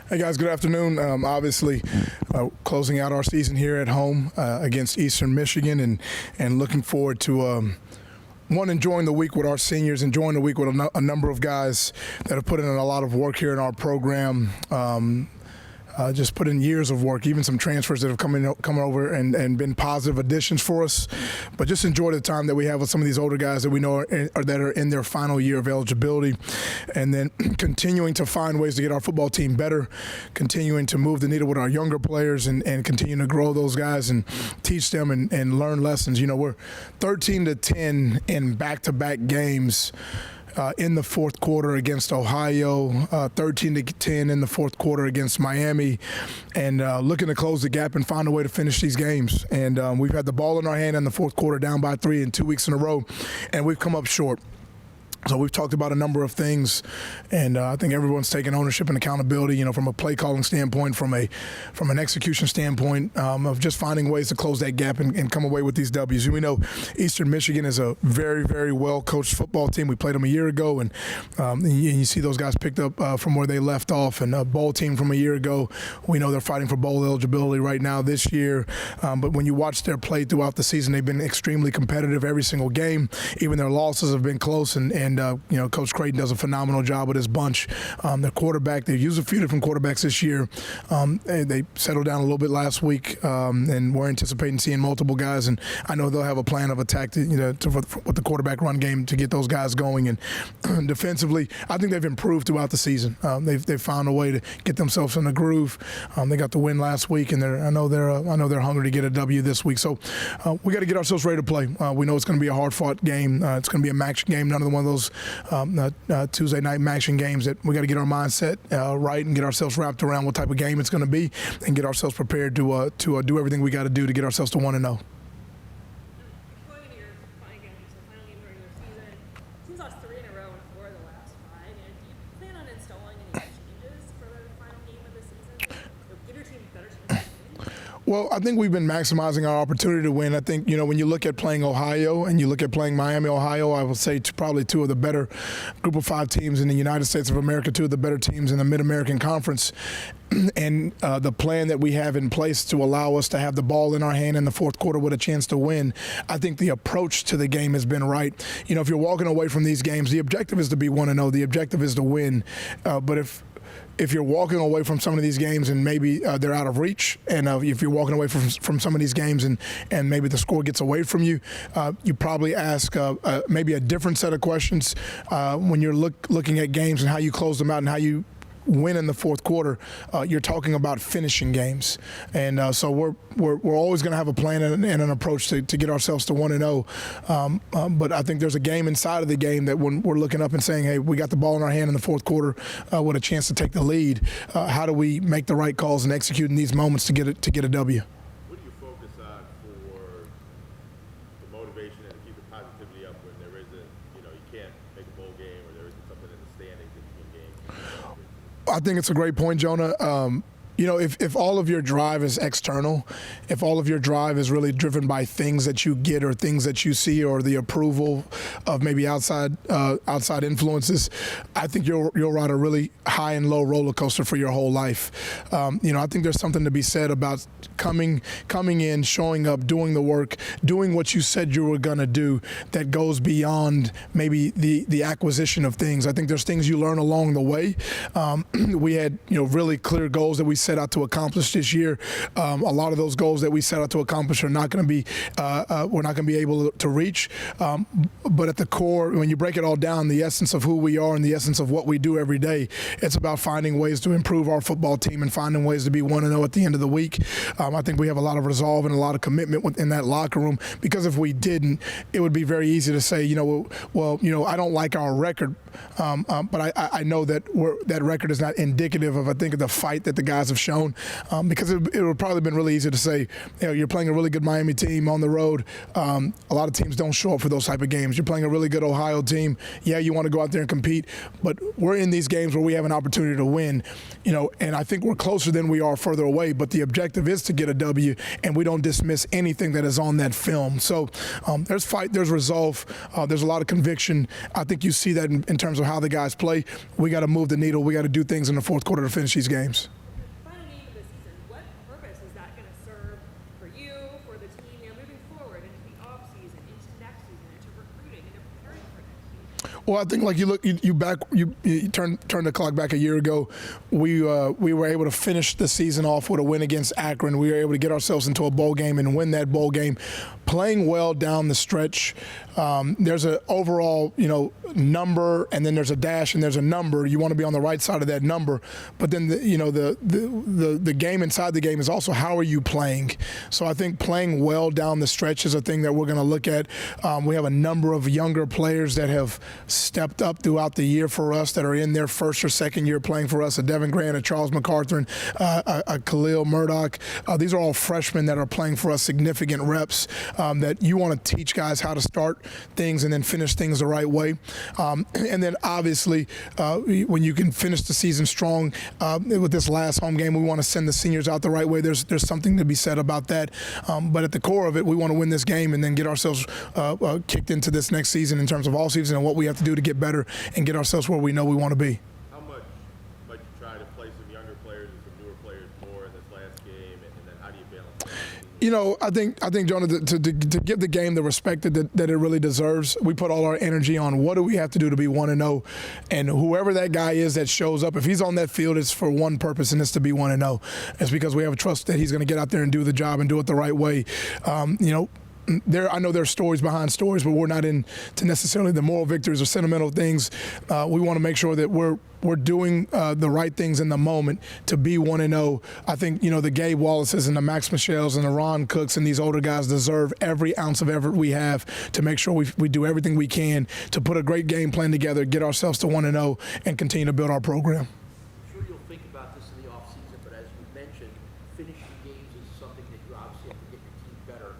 Hey guys, good afternoon. Obviously, closing out our season here at home against Eastern Michigan, and looking forward to enjoying the week with our seniors, enjoying the week with a number of guys that have put in a lot of work here in our program. Just put in years of work, even some transfers that have come over and been positive additions for us. But just enjoy the time that we have with some of these older guys that we know that are in their final year of eligibility, and then continuing to find ways to get our football team better, continuing to move the needle with our younger players, and continuing to grow those guys and teach them and learn lessons. You know, we're 13-10 in back-to-back games. In the fourth quarter against Ohio, 13-10 in the fourth quarter against Miami, and looking to close the gap and find a way to finish these games. And we've had the ball in our hand in the fourth quarter, down by 3 in 2 weeks in a row, and we've come up short. So we've talked about a number of things, and I think everyone's taking ownership and accountability, you know, from a play calling standpoint, from an execution standpoint, of just finding ways to close that gap and come away with these W's. And we know Eastern Michigan is a very, very well-coached football team. We played them a year ago, and you see those guys picked up from where they left off. And a bowl team from a year ago, we know they're fighting for bowl eligibility right now this year. But when you watch their play throughout the season, they've been extremely competitive every single game. Even their losses have been close, and you know, Coach Creighton does a phenomenal job with his bunch. Their quarterback, they've used a few different quarterbacks this year. They settled down a little bit last week, and we're anticipating seeing multiple guys. And I know they'll have a plan of attack, with the quarterback run game to get those guys going. And defensively, I think they've improved throughout the season. They've found a way to get themselves in a groove. They got the win last week, and I know they're hungry to get a W this week. So we got to get ourselves ready to play. We know it's going to be a hard-fought game. It's going to be a match game. None of one of those Tuesday night matching games that we got to get our mindset right and get ourselves wrapped around what type of game it's going to be, and get ourselves prepared to do everything we got to do to get ourselves to 1-0. Going into your final game, so final game during the season, teams lost 3 in a row and 4 of the last 5. And do you plan on installing any changes for the final game of the season to give your team better chances to win? Well, I think we've been maximizing our opportunity to win. I think, you know, when you look at playing Ohio and you look at playing Miami, Ohio, I would say probably 2 of the better Group of 5 teams in the United States of America, 2 of the better teams in the Mid-American Conference. And the plan that we have in place to allow us to have the ball in our hand in the fourth quarter with a chance to win, I think the approach to the game has been right. You know, if you're walking away from these games, the objective is to be 1-0. The objective is to win. But if you're walking away from some of these games and maybe they're out of reach, and if you're walking away from some of these games and maybe the score gets away from you, you probably ask maybe a different set of questions when you're looking at games and how you close them out and how you win in the fourth quarter. You're talking about finishing games, and so we're always going to have a plan and an approach to get ourselves to 1-0. But I think there's a game inside of the game that when we're looking up and saying, hey, we got the ball in our hand in the fourth quarter with a chance to take the lead. How do we make the right calls and execute in these moments to get a W? What do you focus on for the motivation and to keep the positivity up when there isn't, you know, you can't make a bowl game or there isn't something in the standings that you can gain? I think it's a great point, Jonah. You know, if all of your drive is external, if all of your drive is really driven by things that you get or things that you see or the approval of maybe outside influences, I think you'll ride a really high and low roller coaster for your whole life. You know, I think there's something to be said about coming in, showing up, doing the work, doing what you said you were going to do that goes beyond maybe the acquisition of things. I think there's things you learn along the way. We had, you know, really clear goals that we set out to accomplish this year. A lot of those goals that we set out to accomplish are not going to be, we're not going to be able to reach. But at the core, when you break it all down, the essence of who we are and the essence of what we do every day, it's about finding ways to improve our football team and finding ways to be 1-0 at the end of the week. I think we have a lot of resolve and a lot of commitment within that locker room, because if we didn't, it would be very easy to say, you know, well, you know, I don't like our record, but I know that that record is not indicative of, I think, of the fight that the guys have have shown, because it would probably been really easy to say, you're playing a really good Miami team on the road. A lot of teams don't show up for those type of games. You're playing a really good Ohio team. Yeah, you want to go out there and compete, but we're in these games where we have an opportunity to win, and I think we're closer than we are further away, but the objective is to get a W, and we don't dismiss anything that is on that film. So there's fight, there's resolve, there's a lot of conviction. I think you see that in terms of how the guys play. We got to move the needle. We got to do things in the fourth quarter to finish these games. Final game of the season, what purpose is that going to serve for you, for the team, moving forward into the off season, into next season, into recruiting, into preparing for next season? Well, I think like you turn the clock back a year ago. We were able to finish the season off with a win against Akron. We were able to get ourselves into a bowl game and win that bowl game, playing well down the stretch. There's an overall number, and then there's a dash, and there's a number. You want to be on the right side of that number, but then the game inside the game is also how are you playing. So I think playing well down the stretch is a thing that we're going to look at. We have a number of younger players that have stepped up throughout the year for us that are in their first or second year playing for us. A Devin Grant, a Charles MacArthur, a Khalil Murdoch. These are all freshmen that are playing for us significant reps. That you want to teach guys how to start things and then finish things the right way. And then obviously when you can finish the season strong with this last home game, we want to send the seniors out the right way. There's something to be said about that. But at the core of it, we want to win this game and then get ourselves kicked into this next season in terms of all season and what we have to do to get better and get ourselves where we know we want to be. How much might you try to play some younger players and some newer players more in this last game, and then how do you balance that? I think, Jonah, to give the game the respect that it really deserves, we put all our energy on what do we have to do to be 1-0, and whoever that guy is that shows up, if he's on that field, it's for one purpose, and it's to be 1-0. It's because we have a trust that he's going to get out there and do the job and do it the right way. I know there's stories behind stories, but we're not into necessarily the moral victories or sentimental things. We want to make sure that we're doing the right things in the moment to be 1-0. I think the Gabe Wallaces and the Max Michels and the Ron Cooks and these older guys deserve every ounce of effort we have to make sure we do everything we can to put a great game plan together, get ourselves to 1-0, and continue to build our program. I'm sure you'll think about this in the offseason, but as you mentioned, finishing games is something that you obviously have to get your team better.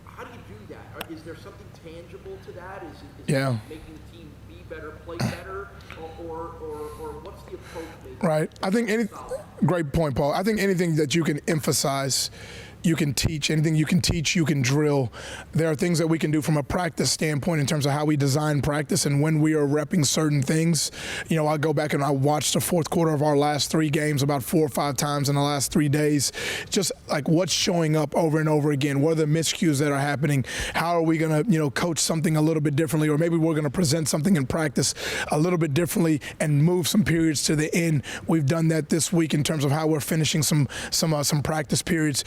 How do you do that? Is there something tangible to that? Is it making the team be better, play better, or what's the approach? Right. I think great point, Paul. I think anything that you can emphasize, you can teach. Anything you can teach, you can drill. There are things that we can do from a practice standpoint in terms of how we design practice and when we are repping certain things. I go back and I watched the fourth quarter of our last 3 games about 4 or 5 times in the last 3 days. Just like what's showing up over and over again. What are the miscues that are happening? How are we going to, coach something a little bit differently, or maybe we're going to present something in practice a little bit differently and move some periods to the end. We've done that this week in terms of how we're finishing some practice periods.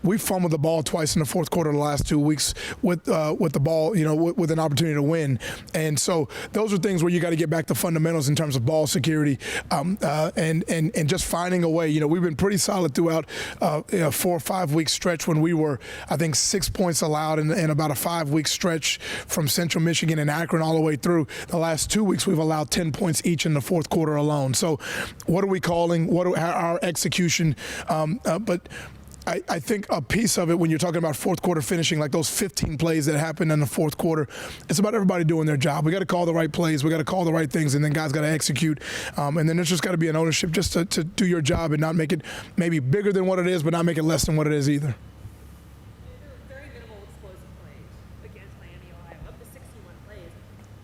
We fumbled the ball twice in the fourth quarter of the last 2 weeks with the ball, with an opportunity to win. And so those are things where you got to get back to fundamentals in terms of ball security and just finding a way. We've been pretty solid throughout a 4 or 5 week stretch when we were, I think, 6 points allowed in about a 5-week stretch from Central Michigan and Akron all the way through. The last 2 weeks we've allowed 10 points each in the fourth quarter alone. So what are we calling? Our execution? But I think a piece of it when you're talking about fourth quarter finishing, like those 15 plays that happened in the fourth quarter, it's about everybody doing their job. We got to call the right plays. We got to call the right things, and then guys got to execute. And then there's just got to be an ownership just to do your job and not make it maybe bigger than what it is, but not make it less than what it is either. There were very minimal explosive plays against Miami, Ohio, up to 61 plays.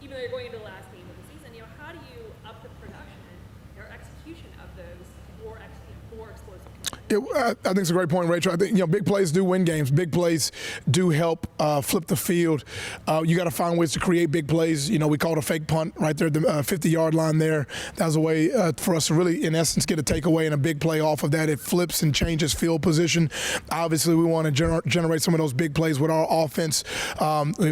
Even though you're going into the last game of the season, how do you up the production or execution of those more explosive plays? I think it's a great point, Rachel. I think big plays do win games. Big plays do help flip the field. You got to find ways to create big plays. We called a fake punt right there at the 50-yard line there. That was a way for us to really, in essence, get a takeaway and a big play off of that. It flips and changes field position. Obviously, we want to generate some of those big plays with our offense.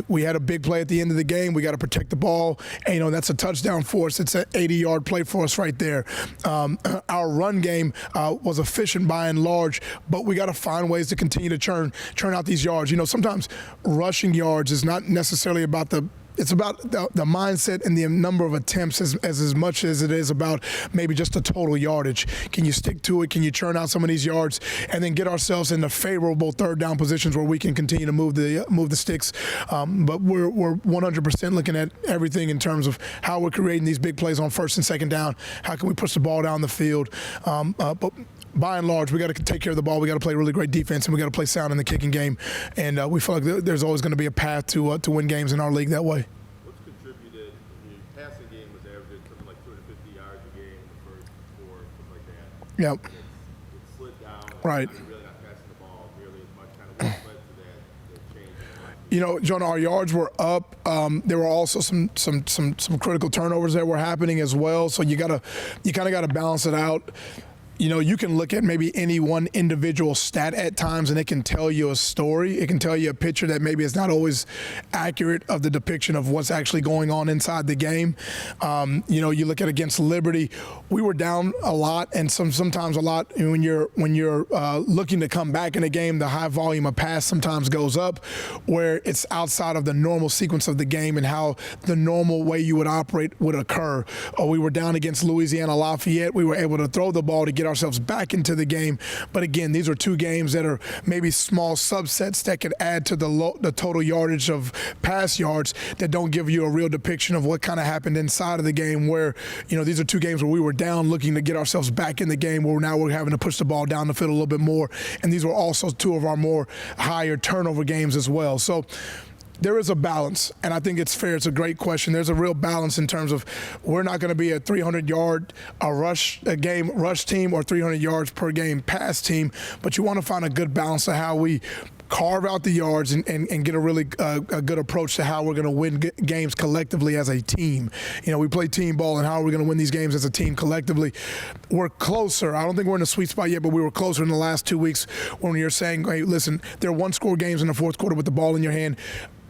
We had a big play at the end of the game. We got to protect the ball. And, that's a touchdown for us. It's an 80-yard play for us right there. Our run game was efficient by and large, but we got to find ways to continue to churn out these yards. Sometimes rushing yards is not necessarily about the it's about the mindset and the number of attempts as much as it is about maybe just the total yardage. Can you stick to it? Can you churn out some of these yards and then get ourselves into favorable third down positions where we can continue to move the sticks? But we're 100% looking at everything in terms of how we're creating these big plays on first and second down. How can we push the ball down the field? But by and large, we got to take care of the ball. We got to play really great defense, and we got to play sound in the kicking game. And we feel like there's always going to be a path to win games in our league that way. What's contributed? Your passing game was averaging something like 250 yards a game in the first four, something like that. Yep. It's slid down. Right. You're really not passing the ball nearly as much. Kind of what led to that change? You know, Jonah, our yards were up. There were also some critical turnovers that were happening as well. So you kind of got to balance it out. You know, you can look at maybe any one individual stat at times and it can tell you a story. It can tell you a picture that maybe is not always accurate of the depiction of what's actually going on inside the game. You know, you look at against Liberty, we were down a lot and sometimes a lot. And when you're looking to come back in a game, the high volume of pass sometimes goes up where it's outside of the normal sequence of the game and how the normal way you would operate would occur. We were down against Louisiana Lafayette. We were able to throw the ball to get ourselves back into the game. But again, these are two games that are maybe small subsets that could add to the total yardage of pass yards that don't give you a real depiction of what kind of happened inside of the game where, you know, these are two games where we were down looking to get ourselves back in the game where now we're having to push the ball down the field a little bit more. And these were also two of our more higher turnover games as well. So there is a balance, and I think it's fair. It's a great question. There's a real balance in terms of we're not going to be a 300-yard rush team or 300 yards per game pass team, but you want to find a good balance of how we carve out the yards and get a really a good approach to how we're going to win games collectively as a team. You know, we play team ball, and how are we going to win these games as a team collectively? We're closer. I don't think we're in the sweet spot yet, but we were closer in the last 2 weeks when you're saying, hey, listen, there are one-score games in the fourth quarter with the ball in your hand.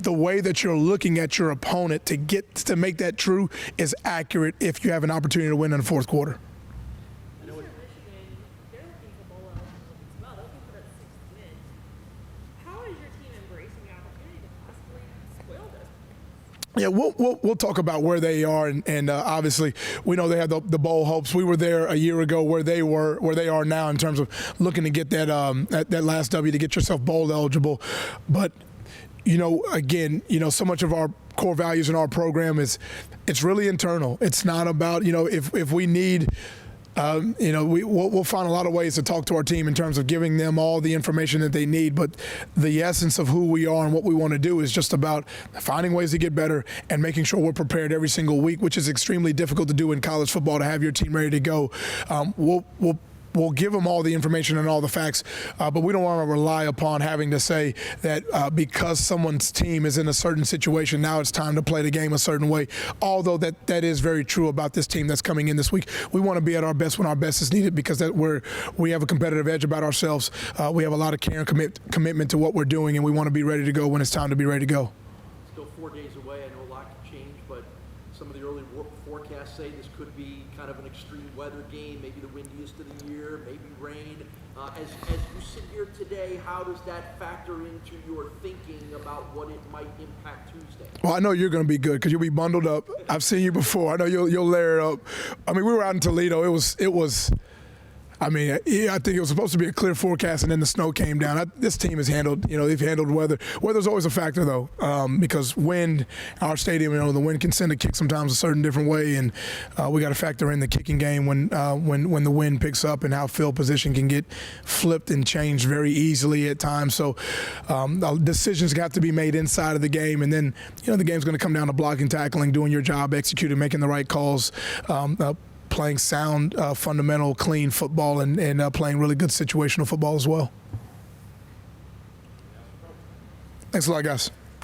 The way that you're looking at your opponent to make that true is accurate if you have an opportunity to win in the fourth quarter. Eastern Michigan, they're looking for bowl eligibility as well. They're looking for that sixth win. How is your team embracing the opportunity to possibly spoil this? Yeah, we'll talk about where they are, and obviously we know they have the bowl hopes. We were there a year ago where they are now in terms of looking to get that last W to get yourself bowl eligible, but. You know, again, you know, so much of our core values in our program it's really internal. It's not about, you know, if we need, you know, we'll find a lot of ways to talk to our team in terms of giving them all the information that they need. But the essence of who we are and what we want to do is just about finding ways to get better and making sure we're prepared every single week, which is extremely difficult to do in college football to have your team ready to go. We'll give them all the information and all the facts, but we don't want to rely upon having to say that because someone's team is in a certain situation, now it's time to play the game a certain way. Although that is very true about this team that's coming in this week. We want to be at our best when our best is needed because we have a competitive edge about ourselves. We have a lot of care and commitment to what we're doing, and we want to be ready to go when it's time to be ready to go. Still 4 days away. I know a lot can change, but some of the early forecasts say this could be kind of an extreme weather game, maybe the windiest of the year, maybe rain. As you sit here today, how does that factor into your thinking about what it might impact Tuesday? Well, I know you're going to be good because you'll be bundled up. I've seen you before. I know you'll layer it up. I mean, we were out in Toledo. It was. I mean, I think it was supposed to be a clear forecast, and then the snow came down. This team has handled, you know, they've handled weather. Weather's always a factor, though, because wind, our stadium, you know, the wind can send a kick sometimes a certain different way, and we got to factor in the kicking game when the wind picks up and how field position can get flipped and changed very easily at times. So decisions got to be made inside of the game, and then, you know, the game's going to come down to blocking, tackling, doing your job, executing, making the right calls. Playing sound, fundamental, clean football and playing really good situational football as well. Thanks a lot, guys.